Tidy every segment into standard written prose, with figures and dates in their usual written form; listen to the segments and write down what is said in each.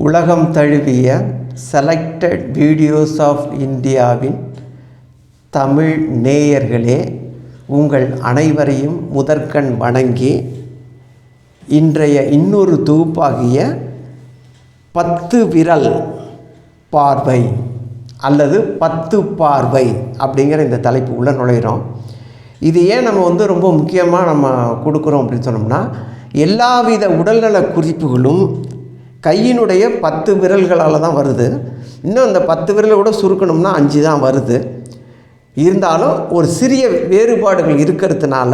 உலகம் தழுவிய selected videos of இந்தியாவின் தமிழ் நேயர்களே, உங்கள் அனைவரையும் முதற்கண் வணங்கி இன்றைய இன்னொரு தொகுப்பாகிய 10 விரல் பார்வை அல்லது 10 பார்வை அப்படிங்கிற இந்த தலைப்பு உள்ள நுழைகிறோம். இது ஏன் நம்ம ரொம்ப முக்கியமாக நம்ம கொடுக்குறோம் அப்படின்னு சொன்னோம்னா, எல்லாவித உடல்நல குறிப்புகளும் கையினுடைய 10 விரல்களால் தான் வருது. இன்னும் அந்த 10 விரலை கூட சுருக்கணும்னா 5 தான் வருது. இருந்தாலும் ஒரு சிறிய வேறுபாடுகள் இருக்கிறதுனால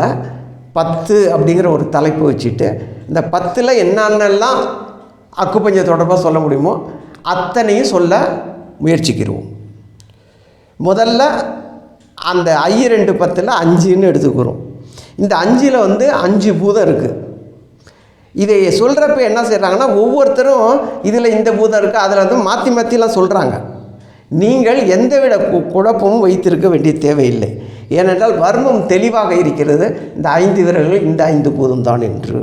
10 அப்படிங்கிற ஒரு தலைப்பு வச்சுட்டு இந்த 10ல் என்னென்னலாம் அக்குப்பஞ்சர் தொடர்பாக சொல்ல முடியுமோ அத்தனையும் சொல்ல முயற்சிக்கிறோம். முதல்ல அந்த I2 10ல் 5ன்னு எடுத்துக்கிறோம். இந்த 5ல் 5 பூதம் இருக்குது. இதை சொல்கிறப்ப என்ன செய்கிறாங்கன்னா, ஒவ்வொருத்தரும் இதில் இந்த பூதம் இருக்குது, அதில் மாற்றி மாற்றிலாம் சொல்கிறாங்க. நீங்கள் எந்தவித குழப்பமும் வைத்திருக்க வேண்டிய தேவையில்லை. ஏனென்றால் வர்மம் தெளிவாக இருக்கிறது. இந்த 5 விரல்கள் இந்த 5 பூதம் தான் என்று.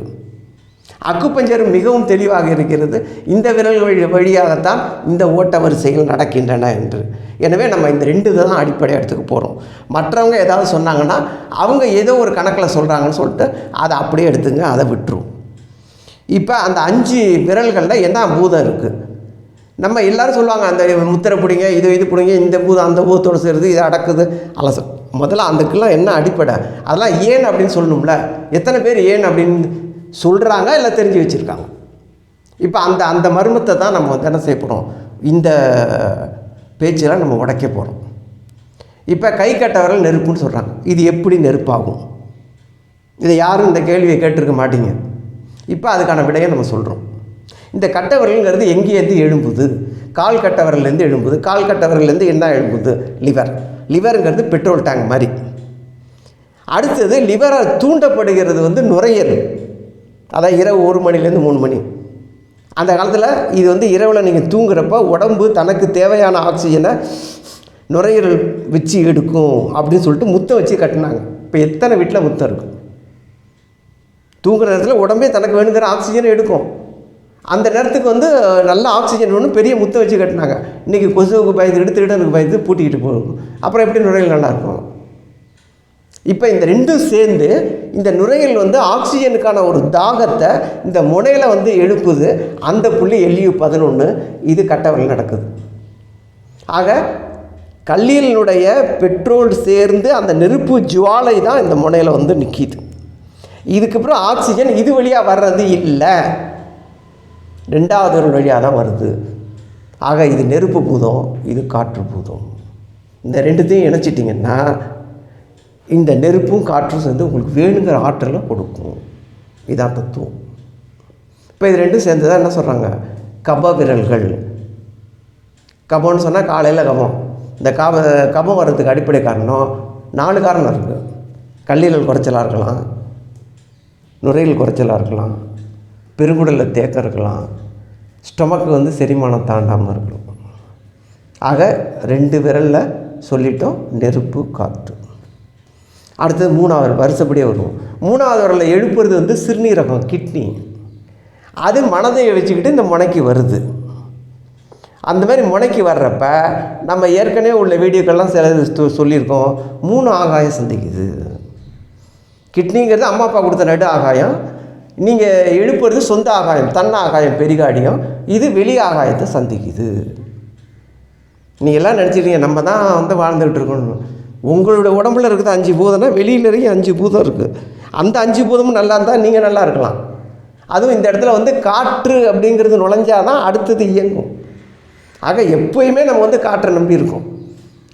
அக்குப்பஞ்சர் மிகவும் தெளிவாக இருக்கிறது. இந்த விரல்கள் வழியாகத்தான் இந்த ஓட்ட வரிசைகள் நடக்கின்றன என்று. எனவே நம்ம இந்த 2 தான் அடிப்படை எடுத்துக்க போகிறோம். மற்றவங்க ஏதாவது சொன்னாங்கன்னா அவங்க ஏதோ ஒரு கணக்கில் சொல்கிறாங்கன்னு சொல்லிட்டு அதை அப்படியே எடுத்துங்க, அதை விட்டுரும். இப்போ அந்த 5 விரல்களில் என்ன பூதம் இருக்குது? நம்ம எல்லோரும் சொல்லுவாங்க, அந்த முத்திரை பிடிங்க, இது பிடிங்க, இந்த பூதம் அந்த பூதத்தோடு சேருது, இதை அடக்குது அலசு. முதல்ல அதுக்கெல்லாம் என்ன அடிப்படை, அதெல்லாம் ஏன் அப்படின்னு சொல்லணும்ல. எத்தனை பேர் ஏன் அப்படின்னு சொல்கிறாங்க, இல்லை தெரிஞ்சு வச்சுருக்காங்க? இப்போ அந்த மர்மத்தை தான் நம்ம என்ன செய்ய போகிறோம், இந்த பேச்செல்லாம் நம்ம உடைக்க போகிறோம். இப்போ கை கட்டவர்கள் நெருப்புன்னு சொல்கிறாங்க. இது எப்படி நெருப்பாகும்? இதை யாரும் இந்த கேள்வியை கேட்டிருக்க மாட்டீங்க. இப்போ அதுக்கான விடையை நம்ம சொல்கிறோம். இந்த கட்டவரல்ங்கிறது எங்கேருந்து எழும்புது? கால் கட்டவரல்லேருந்து எழும்புது. கால் கட்டவரல்லேருந்து என்ன எழும்புது? லிவருங்கிறது பெட்ரோல் டேங்க் மாதிரி. அடுத்தது லிவரை தூண்டப்படுகிறது நுரையீரல். அதான் இரவு 1 மணிலேருந்து 3 மணி. அந்த காலத்தில் இது இரவில் நீங்கள் தூங்குறப்ப உடம்பு தனக்கு தேவையான ஆக்சிஜனை நுரையீரல் வச்சு எடுக்கும் அப்படின்னு சொல்லிட்டு முத்தை வச்சு கட்டினாங்க. இப்போ எத்தனை வீட்டில் முத்தம் இருக்கும்? தூங்குற நேரத்தில் உடம்பே தனக்கு வேணுங்கிற ஆக்சிஜனை எடுக்கும். அந்த நேரத்துக்கு நல்ல ஆக்சிஜன் வேணும், பெரிய முத்தை வச்சு கட்டினாங்க. இன்றைக்கி கொசுவுக்கு பயந்து திருடனுக்கு பயந்து பூட்டிக்கிட்டு போகும். அப்புறம் எப்படி நுரையீரல் நல்லாயிருக்கும்? இப்போ இந்த 2ம் சேர்ந்து இந்த நுரையீரல் ஆக்சிஜனுக்கான ஒரு தாகத்தை இந்த முனையில் எழுப்புது. அந்த புள்ளி LU11. இது கட்டவரல் நடக்குது. ஆக கல்லீரலுடைய பெட்ரோல் சேர்ந்து அந்த நெருப்பு ஜுவாலை தான் இந்த முனையில் நிற்கிது. இதுக்கப்புறம் ஆக்சிஜன் இது வழியாக வர்றது இல்லை, 2வது ஒரு வழியாக தான் வருது. ஆக இது நெருப்பு பூதம், இது காற்று பூதம். இந்த 2த்தையும் இணைச்சிட்டிங்கன்னா இந்த நெருப்பும் காற்றும் சேர்ந்து உங்களுக்கு வேணுங்கிற ஆற்றலை கொடுக்கும். இதான் தத்துவம். இப்போ இது 2ம் சேர்ந்து தான் என்ன சொல்கிறாங்க, கப விரல்கள். கபம்னு சொன்னால் காலையில் கபம். இந்த கபம் வர்றதுக்கு அடிப்படை காரணம் 4 காரணம் இருக்குது. கல்லீரல் குறைச்சலாக இருக்கலாம், நுரையீரல் குறைச்சலாக இருக்கலாம், பெருங்குடலில் தேக்கம் இருக்கலாம், ஸ்டொமக்கு செரிமானம் தாண்டாமல் இருக்கலாம். ஆக 2 விரலில் சொல்லிட்டோம், நெருப்பு காற்று. அடுத்தது 3வது வருஷப்படியே வருவோம். 3வது விரலில் எழுப்புறது சிறுநீரகம், கிட்னி. அது மனதை வச்சுக்கிட்டு இந்த முனைக்கு வருது. அந்த மாதிரி முனைக்கு வர்றப்ப நம்ம ஏற்கனவே உள்ள வீடியோக்கள்லாம் சில சொல்லியிருக்கோம், 3 ஆகாயம் சந்திக்குது. கிட்னிங்கிறது அம்மா அப்பா கொடுத்த நடு ஆகாயம். நீங்கள் எழுப்புறது சொந்த ஆகாயம், தன் ஆகாயம், பெரிகாடியம். இது வெளி ஆகாயத்தை சந்திக்குது. நீங்கள் எல்லாம் நினச்சிட்டீங்க நம்ம தான் வாழ்ந்துக்கிட்டு இருக்கணும். உங்களோட உடம்புல இருக்குது 5 பூதம்னா வெளியிலேயும் 5 பூதம் இருக்குது. அந்த 5 பூதமும் நல்லா இருந்தால் நீங்கள் நல்லா இருக்கலாம். அதுவும் இந்த இடத்துல காற்று அப்படிங்கிறது நுழைஞ்சாதான் அடுத்தது இயங்கும். ஆக எப்போயுமே நம்ம காற்றை நம்பி இருக்கோம்.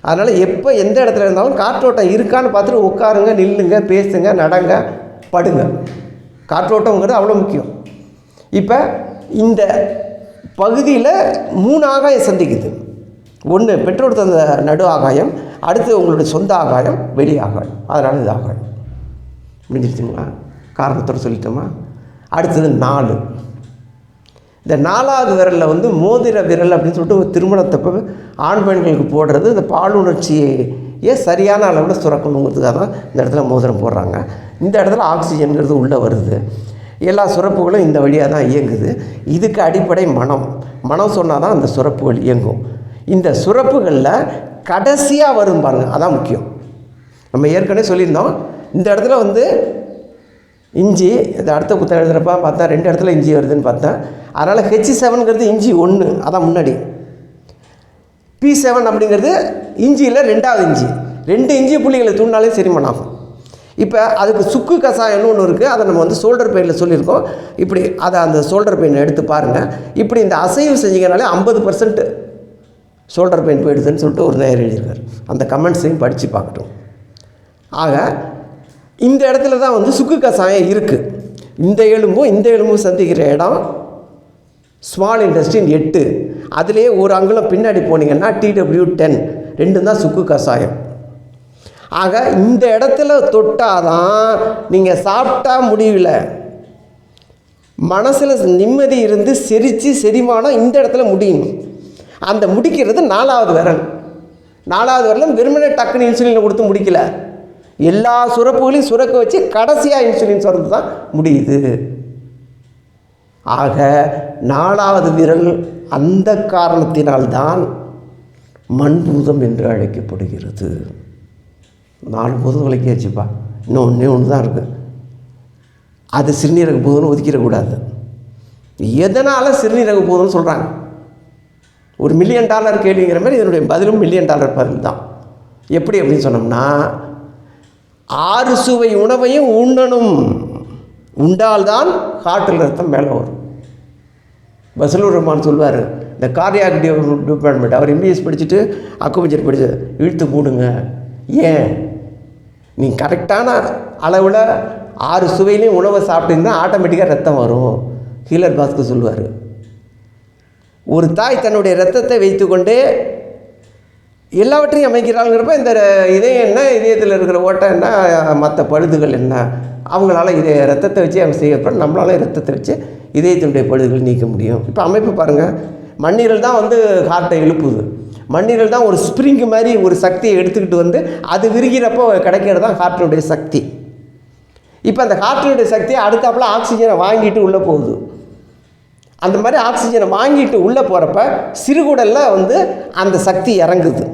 அதனால் எப்போ எந்த இடத்துல இருந்தாலும் காற்றோட்டம் இருக்கான்னு பார்த்துட்டு உட்காருங்க, நில்லுங்க, பேசுங்க, நடங்க, படுங்க. காற்றோட்டங்கிறது அவ்வளோ முக்கியம். இப்போ இந்த பகுதியில் 3 ஆகாயம் சந்திக்குது. 1 பெட்ரோல் தந்த நடு ஆகாயம், அடுத்து உங்களுடைய சொந்த ஆகாயம், வெளி ஆகாயம். அதனால் இது ஆகாயம் முடிஞ்சிருச்சுங்களா? காரணத்தோடு சொல்லிட்டோமா? அடுத்தது 4. இந்த 4வது விரலில் மோதிர விரல் அப்படின்னு சொல்லிட்டு திருமணத்தப்போ ஆண் பெண்களுக்கு போடுறது இந்த பாலுணர்ச்சியை சரியான அளவில் சுரக்கணுங்கிறதுக்காக தான் இந்த இடத்துல மோதிரம் போடுறாங்க. இந்த இடத்துல ஆக்சிஜன்கிறது உள்ளே வருது. எல்லா சுரப்புகளும் இந்த வழியாக தான் இயங்குது. இதுக்கு அடிப்படை மனம் சொன்னால் தான் அந்த சுரப்புகள் இயங்கும். இந்த சுரப்புகளில் கடைசியாக வரும் பாருங்கள், அதான் முக்கியம். நம்ம ஏற்கனவே சொல்லியிருந்தோம், இந்த இடத்துல வந்து இஞ்சி, இந்த அடுத்த புத்தகம் எழுதுகிறப்ப பார்த்தா 2 இடத்துல இஞ்சி வருதுன்னு பார்த்தேன். அதனால் H7ங்கிறது இஞ்சி 1, அதான் முன்னாடி. P7 அப்படிங்கிறது இஞ்சியில் 2வது இஞ்சி. 2 இஞ்சி புள்ளிகளை தூண்டினாலே செரிமானம் ஆகும். இப்போ அதுக்கு சுக்கு கசாயம்னு ஒன்று இருக்குது, அதை நம்ம வந்து ஷோல்டர் பெயினில் சொல்லியிருக்கோம். இப்படி அதை அந்த ஷோல்டர் பெயினை எடுத்து பாருங்கள். இப்படி இந்த அசைவு செஞ்சீங்கனாலே 50% ஷோல்டர் பெயின் போயிடுதுன்னு சொல்லிட்டு ஒரு நேரம் எழுதியிருக்காரு. அந்த கமெண்ட்ஸையும் படித்து பார்க்கட்டும். ஆக இந்த இடத்துல தான் வந்து சுக்கு கசாயம் இருக்குது. இந்த எலும்பும் சந்திக்கிற இடம் ஸ்மால் இன்டெஸ்டைன் 8. அதுலேயே ஒரு அங்குலம் பின்னாடி போனீங்கன்னா TW10 2 தான் சுக்கு கசாயம். ஆக இந்த இடத்துல தொட்டாதான் நீங்கள் சாப்பிட்டா முடியல, மனசில் நிம்மதி இருந்து செரித்து செரிமானம் இந்த இடத்துல முடியும். அந்த முடிக்கிறது 4வது விரல். 4வது விரலும் வெறுமனே டக்குன்னு இன்சுலினை கொடுத்து முடிக்கல, எல்லா சுரப்புகளையும் சுரக்க வச்சு கடைசியாக இன்சுலின் சுரந்து தான் முடியுது. ஆக 4வது விரல் அந்த காரணத்தினால்தான் மண்பூதம் என்று அழைக்கப்படுகிறது. 4 பூதம் விளக்கியாச்சுப்பா, இன்னும் ஒன்று தான் இருக்குது. அது சிறுநீரக பூதம்னு ஒதுக்கிடக்கூடாது. எதனால் சிறுநீரக பூதம்னு சொல்கிறாங்க? ஒரு $1 மில்லியன் கேள்விங்கிற மாதிரி இதனுடைய பதிலும் $1 மில்லியன் பதில் தான். எப்படி அப்படின்னு சொன்னோம்னா, 6 சுவை உணவையும் உண்ணணும், உண்டால்தான் காற்றில் ரத்தம் மேலே வரும். பஸ்லூர் ரஹ்மான் சொல்வார், இந்த கார்டியாக் டிபார்ட்மெண்ட், அவர் MBS படிச்சுட்டு அக்குபஞ்சர் படிச்சு இழுத்து மூடுங்க. ஏன்? நீ கரெக்டான அளவில் 6 சுவையிலையும் உணவை சாப்பிட்டீங்கன்னா ஆட்டோமேட்டிக்காக ரத்தம் வரும். ஹீலர் பாஸ்கர் சொல்லுவார், ஒரு தாய் தன்னுடைய ரத்தத்தை வைத்துக்கொண்டே எல்லாவற்றையும் அமைக்கிறாங்கிறப்ப இந்த இதயம் என்ன, இதயத்தில் இருக்கிற ஓட்டம் என்ன, மற்ற பழுதுகள் என்ன, அவங்களால ரத்தத்தை வச்சு அவங்க செய்யப்பட நம்மளால ரத்தத்தை வச்சு இதயத்தினுடைய பழுதுகள் நீக்க முடியும். இப்போ அமைப்பு பாருங்கள், மண்ணீரல் தான் வந்து ஹார்ட்டை எழுப்புது. மண்ணீரல் தான் ஒரு ஸ்ப்ரிங் மாதிரி ஒரு சக்தியை எடுத்துக்கிட்டு வந்து அது விரிகிறப்போ கிடைக்கிறது தான் ஹார்ட்டினுடைய சக்தி. இப்போ அந்த ஹார்ட்டினுடைய சக்தியை அடுத்தாப்புல ஆக்சிஜனை வாங்கிட்டு உள்ளே போகுது. அந்த மாதிரி ஆக்சிஜனை வாங்கிட்டு உள்ளே போகிறப்ப சிறுகுடலில் வந்து அந்த சக்தி இறங்குது.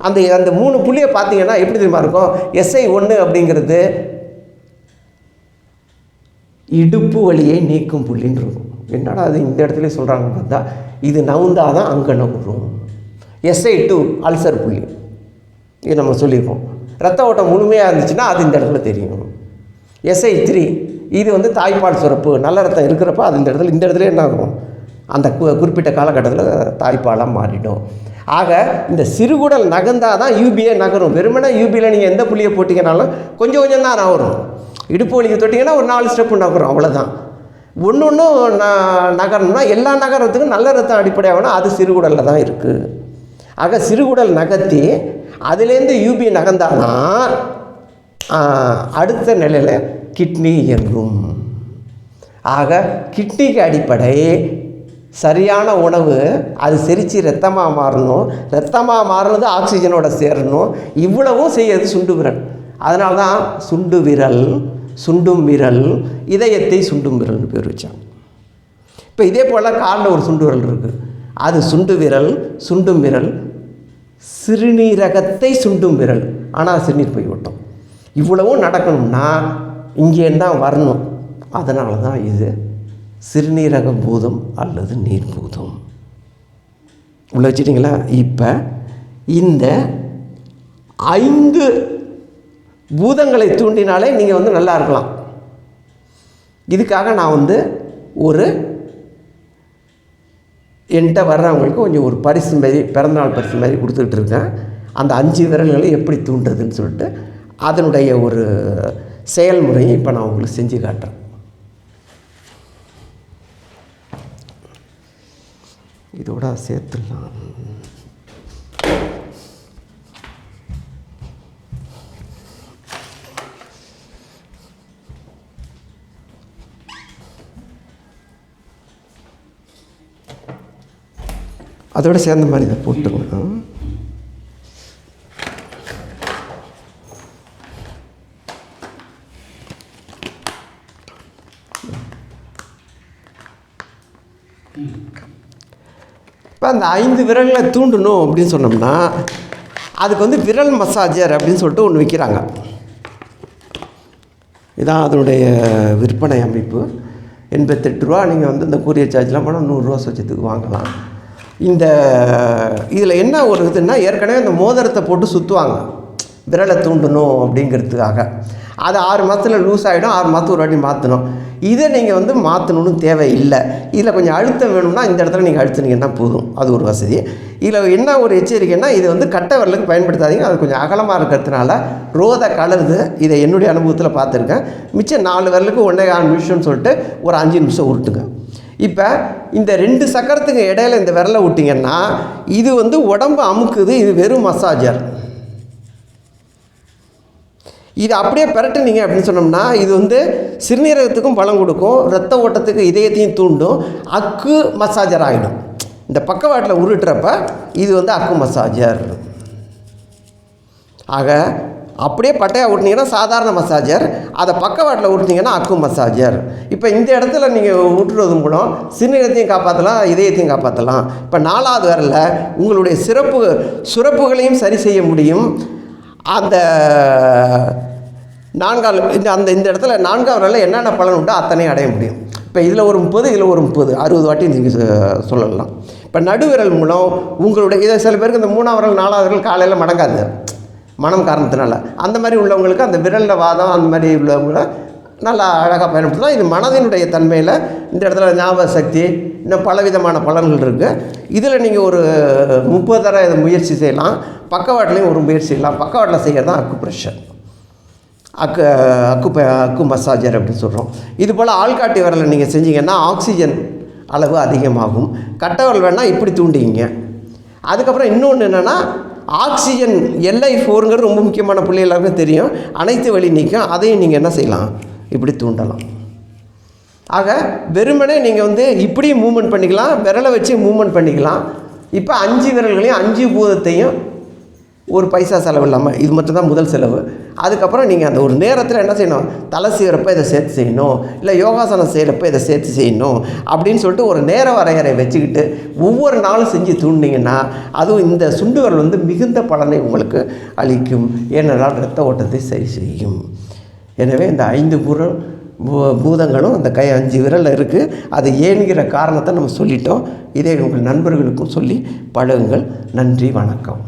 அந்த 3 புள்ளியை பார்த்தீங்கன்னா எப்படி தெரியுமா இருக்கும்? SI1 அப்படிங்கிறது இடுப்பு வலியை நீக்கும் புள்ளின்னு இருக்கும். என்னடா அது இந்த இடத்துல சொல்கிறாங்கன்னு பார்த்தா, இது நவுந்தால் தான் அங்கே நவுறும். SI2 அல்சர் புள்ளி, இது நம்ம சொல்லியிருக்கோம். ரத்த ஓட்டம் முழுமையாக இருந்துச்சுன்னா அது இந்த இடத்துல தெரியும். SI3 இது வந்து தாய்ப்பால் சுரப்பு, நல்ல ரத்தம் இருக்கிறப்ப அது இந்த இடத்துல என்ன ஆகும்? அந்த குறிப்பிட்ட காலகட்டத்தில் தாய்ப்பாலாக மாறிடும். ஆக இந்த சிறுகுடல் நகர்ந்தால் தான் UBA நகரும். வெறுமனே UBயில் நீங்கள் எந்த புள்ளியை போட்டிங்கனாலும் கொஞ்சம் தான் நகரும். இடுப்பு வலிக்கு தொட்டிங்கன்னா ஒரு 4 ஸ்டெப்பு நகரும், அவ்வளோதான். ஒன்று நகரணும்னா எல்லா நகரத்துக்கும் நல்ல ரத்தம் அடிப்படையாகனா அது சிறுகுடலில் தான் இருக்குது. ஆக சிறுகுடல் நகர்த்தி அதுலேருந்து UB நகர்ந்தானா அடுத்த நிலையில் கிட்னி இயங்கும். ஆக கிட்னிக்கு அடிப்படை சரியான உணவு, அது செரித்து ரத்தமாக மாறணும், ரத்தமாக மாறினது ஆக்சிஜனோட சேரணும். இவ்வளவும் செய்யறது சுண்டு விரல். அதனால தான் சுண்டு விரல், சுண்டும் விரல், இதயத்தை சுண்டும் விரல்னு பேர் வச்சாங்க. இப்போ இதே போல் காலில் ஒரு சுண்டு விரல் இருக்குது, அது சுண்டு விரல், சுண்டும் விரல், சிறுநீரகத்தை சுண்டும் விரல். ஆனால் சிறுநீர் போய் விட்டோம். இவ்வளவும் நடக்கணும்னா இங்கே தான் வரணும். அதனால தான் இது சிறுநீரக பூதம் அல்லது நீர் பூதம். உள்ள வச்சுட்டிங்களா? இப்போ இந்த 5 பூதங்களை தூண்டினாலே நீங்கள் வந்து நல்லா இருக்கலாம். இதுக்காக நான் வந்து என்கிட்ட வர்றவங்களுக்கு கொஞ்சம் ஒரு பரிசு மாதிரி, பிறந்தநாள் பரிசு மாதிரி கொடுத்துக்கிட்டு இருக்கேன். அந்த 5 விரல்களை எப்படி தூண்டுறதுன்னு சொல்லிட்டு அதனுடைய ஒரு செயல்முறையை இப்போ நான் உங்களுக்கு செஞ்சு காட்டுறேன். இதோட சேர்த்துடலாம். அதோட சேர்ந்த மாதிரி இதை போட்டுங்க. இப்போ அந்த 5 விரல்களை தூண்டணும் அப்படின்னு சொன்னோம்னா அதுக்கு வந்து விரல் மசாஜர் அப்படின்னு சொல்லிட்டு ஒன்று விற்கிறாங்க. இதான் அதனுடைய விற்பனை அமைப்பு. 88 ரூபா. நீங்கள் வந்து இந்த கூரியர் சார்ஜ்லாம் போனால் 100 ரூபா சொச்சத்துக்கு வாங்கலாம். இந்த இதில் என்ன ஒரு இதுன்னா, ஏற்கனவே இந்த மோதிரத்தை போட்டு சுற்றுவாங்க விரலை தூண்டணும் அப்படிங்கிறதுக்காக. அது 6 மாதத்தில் லூஸ் ஆகிடும். 6 மாதத்துக்கு ஒரு வாட்டி மாற்றணும். இதை நீங்கள் வந்து மாற்றணுன்னு தேவையில்லை. இதில் கொஞ்சம் அழுத்தம் வேணும்னா இந்த இடத்துல நீங்கள் அழுத்தினீங்கன்னா போதும். அது ஒரு வசதி. இதில் என்ன ஒரு எச்சரிக்கைன்னா, இது வந்து கட்டை விரலுக்கு பயன்படுத்தாதீங்க. அது கொஞ்சம் அகலமாக இருக்கிறதுனால ரோதை கலருது. இதை என்னுடைய அனுபவத்தில் பார்த்துருக்கேன். மிச்சம் 4 விரலுக்கு 1.25 நிமிஷம்னு சொல்லிட்டு ஒரு 5 நிமிஷம் உருட்டுங்க. இப்போ இந்த 2 சக்கரத்துக்கு இடையில இந்த விரலை விட்டிங்கன்னா இது வந்து உடம்பு அமுக்குது. இது வெறும் மசாஜர். இது அப்படியே பிரட்டுனீங்க அப்படின்னு சொன்னோம்னா இது வந்து சிறுநீரகத்துக்கும் பலம் கொடுக்கும், இரத்த ஓட்டத்துக்கு இதயத்தையும் தூண்டும், அக்கு மசாஜர் ஆகிடும். இந்த பக்கவாட்டில் உருட்டுறப்ப இது வந்து அக்கு மசாஜர். ஆக அப்படியே பட்டையாக விட்டிங்கன்னா சாதாரண மசாஜர், அதை பக்கவாட்டில் விட்டிங்கன்னா அக்கு மசாஜர். இப்போ இந்த இடத்துல நீங்கள் விட்டுறது மூலம் சிறுநீரகத்தையும் காப்பாற்றலாம், இதயத்தையும் காப்பாற்றலாம். இப்போ 4வது விரலில் உங்களுடைய சுரப்புகளையும் சரி செய்ய முடியும். அந்த 4வது இடத்துல 4வது விரலில் என்னென்ன பலன் உண்டோ அத்தனையும் அடைய முடியும். இப்போ இதில் ஒரு 30, இதில் ஒரு 30, 60 வாட்டி நீங்கள் சொல்லலாம். இப்போ நடுவிரல் மூலம் உங்களுடைய இதை சில பேருக்கு இந்த 3வது விரல் 4வது விரல் காலையில் மடங்காது மனம் காரணத்தினால. அந்த மாதிரி உள்ளவங்களுக்கு அந்த விரலில் வாதம் அந்த மாதிரி உள்ளவங்களை நல்லா அழகாக பயன்படுத்தலாம். இது மனதினுடைய தன்மையில் இந்த இடத்துல ஞாபக சக்தி இன்னும் பலவிதமான பலன்கள் இருக்குது. இதில் நீங்கள் ஒரு 30 தடவை இதை முயற்சி செய்யலாம். பக்கவாட்டிலையும் ஒரு முயற்சி செய்யலாம். பக்கவாட்டில் செய்கிறது தான் அக்கு ப்ரெஷர், அக்கு மசாஜர் அப்படின்னு சொல்கிறோம். இது போல் ஆள்காட்டி விரலை நீங்கள் செஞ்சீங்கன்னா ஆக்சிஜன் அளவு அதிகமாகும். கட்டை விரல் வேணால் இப்படி தூண்டிங்க. அதுக்கப்புறம் இன்னொன்று என்னென்னா, ஆக்சிஜன் LI4ங்கிறது ரொம்ப முக்கியமான புள்ளி எல்லாருக்கும் தெரியும். அனைத்து வழி நீக்கம். அதையும் நீங்கள் என்ன செய்யலாம், இப்படி தூண்டலாம். ஆக வெறுமனே நீங்கள் வந்து இப்படியும் மூவ்மெண்ட் பண்ணிக்கலாம், விரலை வச்சு மூவ்மெண்ட் பண்ணிக்கலாம். இப்போ 5 விரல்களையும் 5 பூதத்தையும் ஒரு பைசா செலவு இல்லாமல், இது மட்டும்தான் முதல் செலவு. அதுக்கப்புறம் நீங்கள் அந்த ஒரு நேரத்தில் என்ன செய்யணும், தலை செய்கிறப்ப இதை சேர்த்து செய்யணும், இல்லை யோகாசனம் செய்கிறப்ப இதை சேர்த்து செய்யணும் அப்படின்னு சொல்லிட்டு ஒரு நேர வரையறை வச்சுக்கிட்டு ஒவ்வொரு நாளும் செஞ்சு தூண்டிங்கன்னா அதுவும் இந்த சுண்டு விரல் வந்து மிகுந்த பலனை உங்களுக்கு அளிக்கும். ஏனென்றால் இரத்த ஓட்டத்தை சரி செய்யும். எனவே இந்த 5 பூதங்களும் அந்த 5 விரலில் இருக்குது. அது ஏன்கிற காரணத்தை நம்ம சொல்லிட்டோம். இதை உங்கள் நண்பர்களுக்கும் சொல்லி பழகுங்கள். நன்றி, வணக்கம்.